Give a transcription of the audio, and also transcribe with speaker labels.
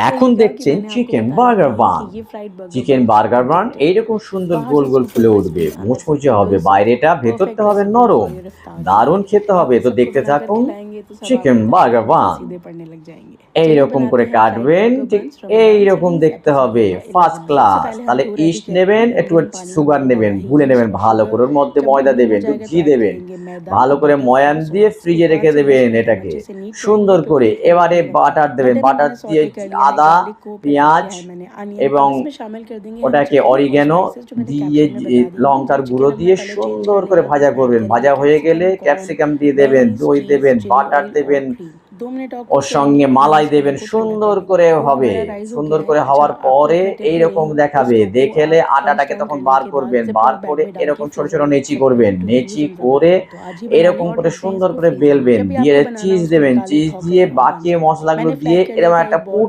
Speaker 1: এখন দেখছেন chicken burger বান। Chicken burger বান এইরকম সুন্দর গোল গোল ফুলে উঠবে, মুচমুচে হবে, বাইরেটা ভেতরটা হবে নরম, দারুণ খেতে হবে। তো দেখতে থাকুন চিকেন বার্গার বান। এইরকম করে কাটবেন, ঠিক এইরকম দেখতে হবে, ফার্স্ট ক্লাস। তাহলে ইস্ট নেবেন, একটু সুগার নেবেন, গুলে নেবেন ভালো করে, ওর মধ্যে ময়দা দেবেন, একটু ঘি দেবেন, ভালো করে ময়ান দিয়ে ফ্রিজে রেখে দেবেন এটাকে সুন্দর করে। এবারে বাটার দেবেন, বাটার দিয়ে আদা, পেঁয়াজ এবং ওটাকে অরিগ্যানো দিয়ে লঙ্কার গুঁড়ো দিয়ে সুন্দর করে ভাজা করবেন। ভাজা হয়ে গেলে ক্যাপসিকাম দিয়ে দেবেন, দই দেবেন, বাটার দেবেন, ওর সঙ্গে মালাই দেবেন, সুন্দর করে হবে। সুন্দর করে হওয়ার পরে এইরকম দেখাবে, দেখলে আটাটাকে তখন বার করবেন, বার করে এরকম ছোট ছোট নেচি করবেন, নেচি করে এরকম করে সুন্দর করে বেলবেন, দিয়ে চিজ দেবেন, চিজ দিয়ে বাকি মশলাগুলো দিয়ে এরকম একটা পুট